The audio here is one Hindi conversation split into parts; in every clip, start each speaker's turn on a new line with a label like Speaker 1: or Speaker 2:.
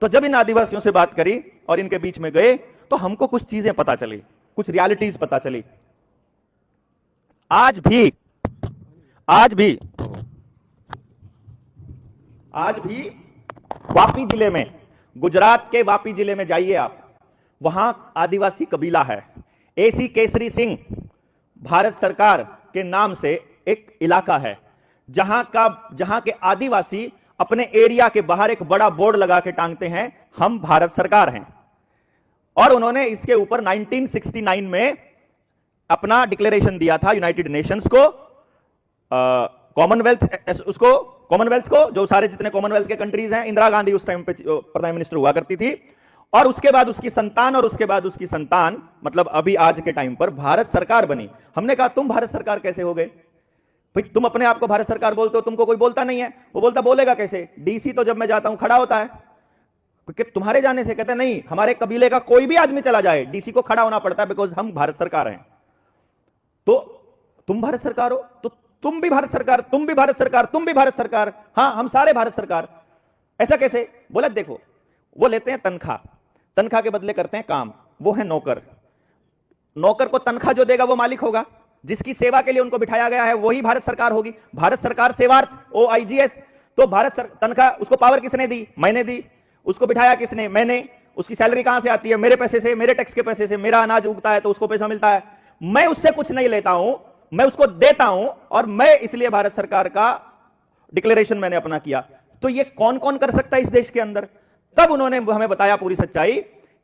Speaker 1: तो जब इन आदिवासियों से बात करी और इनके बीच में गए तो हमको कुछ चीजें पता चली, कुछ रियलिटीज पता चली। आज भी वापी जिले में, गुजरात के वापी जिले में जाइए आप, वहां आदिवासी कबीला है। एसी केसरी सिंह भारत सरकार के नाम से एक इलाका है जहां के आदिवासी अपने एरिया के बाहर एक बड़ा बोर्ड लगा के टांगते हैं, हम भारत सरकार हैं। और उन्होंने इसके ऊपर 1969 में अपना डिक्लेरेशन दिया था यूनाइटेड नेशंस को, कॉमनवेल्थ को, जो सारे जितने कॉमनवेल्थ के कंट्रीज हैं। इंदिरा गांधी उस टाइम पे प्राइम मिनिस्टर हुआ करती थी। और उसके बाद उसकी संतान मतलब अभी आज के टाइम पर भारत सरकार बनी। हमने कहा तुम भारत सरकार कैसे हो गए भाई? तुम अपने आप को भारत सरकार बोलते हो, तुमको कोई बोलता नहीं है। वो बोलेगा कैसे? डीसी तो जब मैं जाता हूं खड़ा होता है, क्योंकि तुम्हारे जाने से कहते नहीं, हमारे कबीले का कोई भी आदमी चला जाए डीसी को खड़ा होना पड़ता है, बिकॉज हम भारत सरकार हैं। तो तुम भारत सरकार हो तो तुम भी भारत सरकार, तुम भी भारत सरकार, तुम भी भारत सरकार, हां हम सारे भारत सरकार। ऐसा कैसे? बोला देखो, वो लेते हैं तनख्वाह के बदले करते हैं काम। वो है नौकर को तनख्वाह जो देगा वो मालिक होगा, जिसकी सेवा के लिए उनको बिठाया गया है वही भारत सरकार होगी। भारत सरकार सेवार्थ, OIGS। तो तनख्वाह उसको पावर किसने दी? मैंने दी। उसको बिठाया किसने? मैंने। उसकी सैलरी कहां से आती है? मेरे पैसे से, मेरे टैक्स के पैसे से। मेरा अनाज उगता है तो उसको पैसा मिलता है। मैं उससे कुछ नहीं लेता हूं, मैं उसको देता हूं, और मैं इसलिए भारत सरकार का डिक्लेरेशन मैंने अपना किया। तो ये कौन कौन कर सकता है इस देश के अंदर? तब उन्होंने हमें बताया पूरी सच्चाई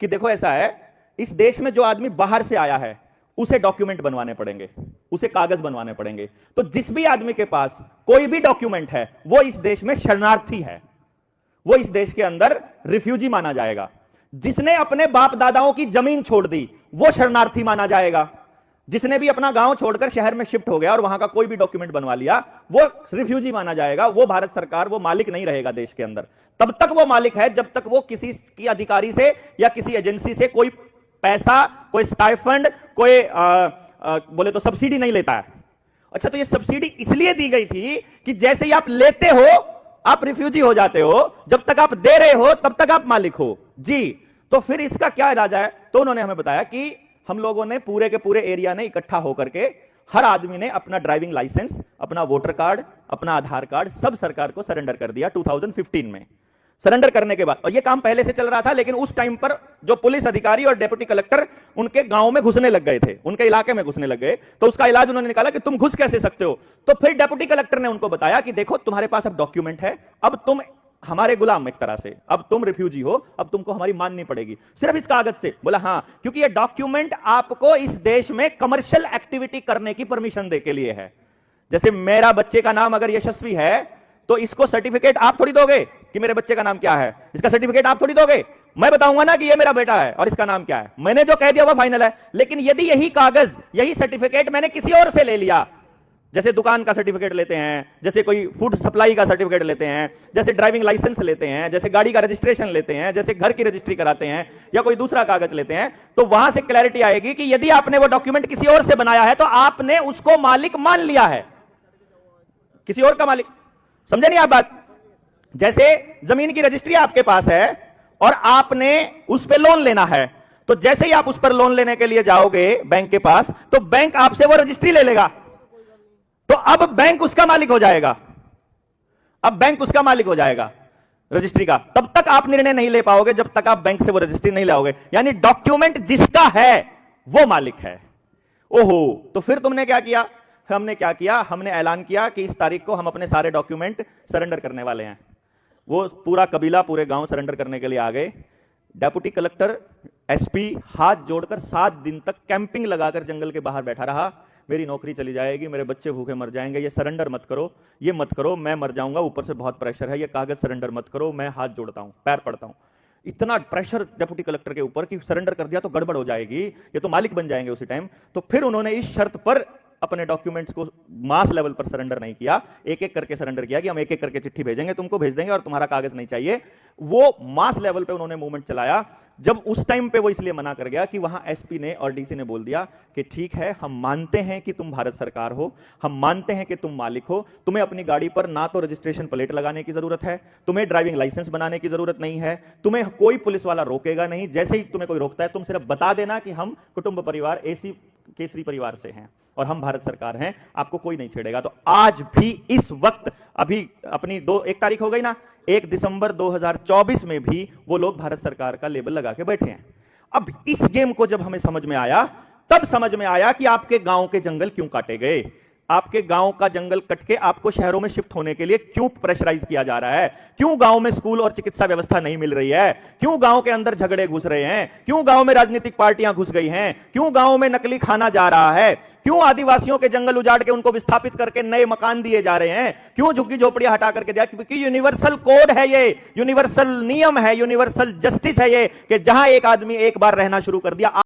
Speaker 1: कि देखो ऐसा है, इस देश में जो आदमी बाहर से आया है उसे डॉक्यूमेंट बनवाने पड़ेंगे, उसे कागज बनवाने पड़ेंगे। तो जिस भी आदमी के पास कोई भी डॉक्यूमेंट है वो इस देश में शरणार्थी है, वो इस देश के अंदर रिफ्यूजी माना जाएगा। जिसने अपने बाप दादाओं की जमीन छोड़ दी वो शरणार्थी माना जाएगा। जिसने भी अपना गांव छोड़कर शहर में शिफ्ट हो गया और वहां का कोई भी डॉक्यूमेंट बनवा लिया वो रिफ्यूजी माना जाएगा। वो भारत सरकार, वो मालिक नहीं रहेगा देश के अंदर। तब तक वो मालिक है जब तक वो किसी की अधिकारी से या किसी एजेंसी से कोई पैसा, कोई स्टाइफंड, कोई बोले तो सब्सिडी नहीं लेता है। अच्छा, तो ये सब्सिडी इसलिए दी गई थी कि जैसे ही आप लेते हो आप रिफ्यूजी हो जाते हो, जब तक आप दे रहे हो तब तक आप मालिक हो जी। तो फिर इसका क्या इलाज है? तो उन्होंने हमें बताया कि हम लोगों ने पूरे के पूरे एरिया ने इकट्ठा होकर के हर आदमी ने अपना ड्राइविंग लाइसेंस, अपना वोटर कार्ड, अपना आधार कार्ड सब सरकार को सरेंडर कर दिया 2015 में। सरेंडर करने के बाद, और ये काम पहले से चल रहा था, लेकिन उस टाइम पर जो पुलिस अधिकारी और डेप्यूटी कलेक्टर उनके गांव में घुसने लग गए थे, उनके इलाके में घुसने लग गए। तो उसका इलाज उन्होंने निकाला कि तुम घुस कैसे सकते हो। तो फिर डेप्यूटी कलेक्टर ने उनको बताया कि देखो तुम्हारे पास अब डॉक्यूमेंट है, अब तुम हमारे गुलाम एक तरह से, अब तुम रिफ्यूजी हो, अब तुमको हमारी माननी पड़ेगी सिर्फ इस कागज से। बोला हां, क्योंकि ये डॉक्यूमेंट आपको इस देश में कमर्शियल एक्टिविटी करने की परमिशन दे के लिए है। जैसे मेरा बच्चे का नाम अगर यशस्वी है तो इसको सर्टिफिकेट आप थोड़ी दोगे कि मेरे बच्चे का नाम क्या है, इसका सर्टिफिकेट आप थोड़ी दोगे। मैं बताऊंगा ना कि ये मेरा बेटा है और इसका नाम क्या है, मैंने जो कह दिया वो फाइनल है। लेकिन यदि यही कागज, यही सर्टिफिकेट मैंने किसी और से ले लिया, जैसे दुकान का सर्टिफिकेट लेते हैं, जैसे कोई फूड सप्लाई का सर्टिफिकेट लेते हैं, जैसे ड्राइविंग लाइसेंस लेते हैं, जैसे गाड़ी का रजिस्ट्रेशन लेते हैं, जैसे घर की रजिस्ट्री कराते हैं, या कोई दूसरा कागज लेते हैं, तो वहां से क्लैरिटी आएगी कि यदि आपने वो डॉक्यूमेंट किसी और से बनाया है तो आपने उसको मालिक मान लिया है, किसी और का मालिक। समझे नहीं आप बात? जैसे जमीन की रजिस्ट्री आपके पास है और आपने उस पर लोन लेना है, तो जैसे ही आप उस पर लोन लेने के लिए जाओगे बैंक के पास, तो बैंक आपसे वो रजिस्ट्री ले लेगा। तो अब बैंक उसका मालिक हो जाएगा, अब बैंक उसका मालिक हो जाएगा रजिस्ट्री का। तब तक आप निर्णय नहीं ले पाओगे जब तक आप बैंक से वो रजिस्ट्री नहीं लाओगे। यानी डॉक्यूमेंट जिसका है वो मालिक है। ओहो, तो फिर तुमने क्या किया? हमने क्या किया? हमने ऐलान किया कि इस तारीख को हम अपने सारे डॉक्यूमेंट सरेंडर करने वाले हैं। वो पूरा कबीला, पूरे गांव सरेंडर करने के लिए आ गए। डेप्यूटी कलेक्टर, एसपी हाथ जोड़कर 7 दिन तक कैंपिंग लगाकर जंगल के बाहर बैठा रहा। मेरी नौकरी चली जाएगी, मेरे बच्चे भूखे मर जाएंगे, ये सरेंडर मत करो, ये मत करो, मैं मर जाऊंगा, ऊपर से बहुत प्रेशर है, ये कागज सरेंडर मत करो। मैं हाथ जोड़ता हूं, पैर पड़ता हूं। इतना प्रेशर डेप्यूटी कलेक्टर के ऊपर कि सरेंडर कर दिया तो गड़बड़ हो जाएगी, ये तो मालिक बन जाएंगे उसी टाइम। तो फिर उन्होंने इस शर्त पर अपने डॉक्यूमेंट्स को मास लेवल पर सरेंडर नहीं किया, एक एक करके सरेंडर किया कि हम एक एक करके चिट्ठी भेजेंगे, तुमको भेज देंगे और तुम्हारा कागज नहीं चाहिए। वो मास लेवल पे उन्होंने मूवमेंट चलाया। जब उस टाइम पे वो इसलिए मना कर गया कि वहां एसपी ने और डीसी ने बोल दिया कि ठीक है, हम मानते हैं कि तुम भारत सरकार हो, हम मानते हैं कि तुम मालिक हो, तुम्हें अपनी गाड़ी पर ना तो रजिस्ट्रेशन प्लेट लगाने की जरूरत है, तुम्हें ड्राइविंग लाइसेंस बनाने की जरूरत नहीं है, तुम्हें कोई पुलिस वाला रोकेगा नहीं, जैसे ही तुम्हें कोई रोकता है तुम सिर्फ बता देना कि हम कुटुंब परिवार एसी केसरी परिवार से हैं और हम भारत सरकार हैं, आपको कोई नहीं छेड़ेगा। तो आज भी इस वक्त अभी अपनी 1 तारीख हो गई ना, 1 दिसंबर 2024 में भी वो लोग भारत सरकार का लेबल लगा के बैठे हैं। अब इस गेम को जब हमें समझ में आया, तब समझ में आया कि आपके गांव के जंगल क्यों काटे गए, आपके गांव का जंगल कट के आपको शहरों में शिफ्ट होने के लिए क्यों प्रेशराइज किया जा रहा है, क्यों गांव में स्कूल और चिकित्सा व्यवस्था नहीं मिल रही है, क्यों गांव के अंदर झगड़े घुस रहे हैं, क्यों गांव में राजनीतिक पार्टियां घुस गई हैं, क्यों गांव में नकली खाना जा रहा है, क्यों आदिवासियों के जंगल उजाड़ के उनको विस्थापित करके नए मकान दिए जा रहे हैं, क्यों झुग्गी झोपड़ियां हटा करके दिया, क्योंकि यूनिवर्सल कोड है ये, यूनिवर्सल नियम है, यूनिवर्सल जस्टिस है ये कि जहां एक आदमी एक बार रहना शुरू कर दिया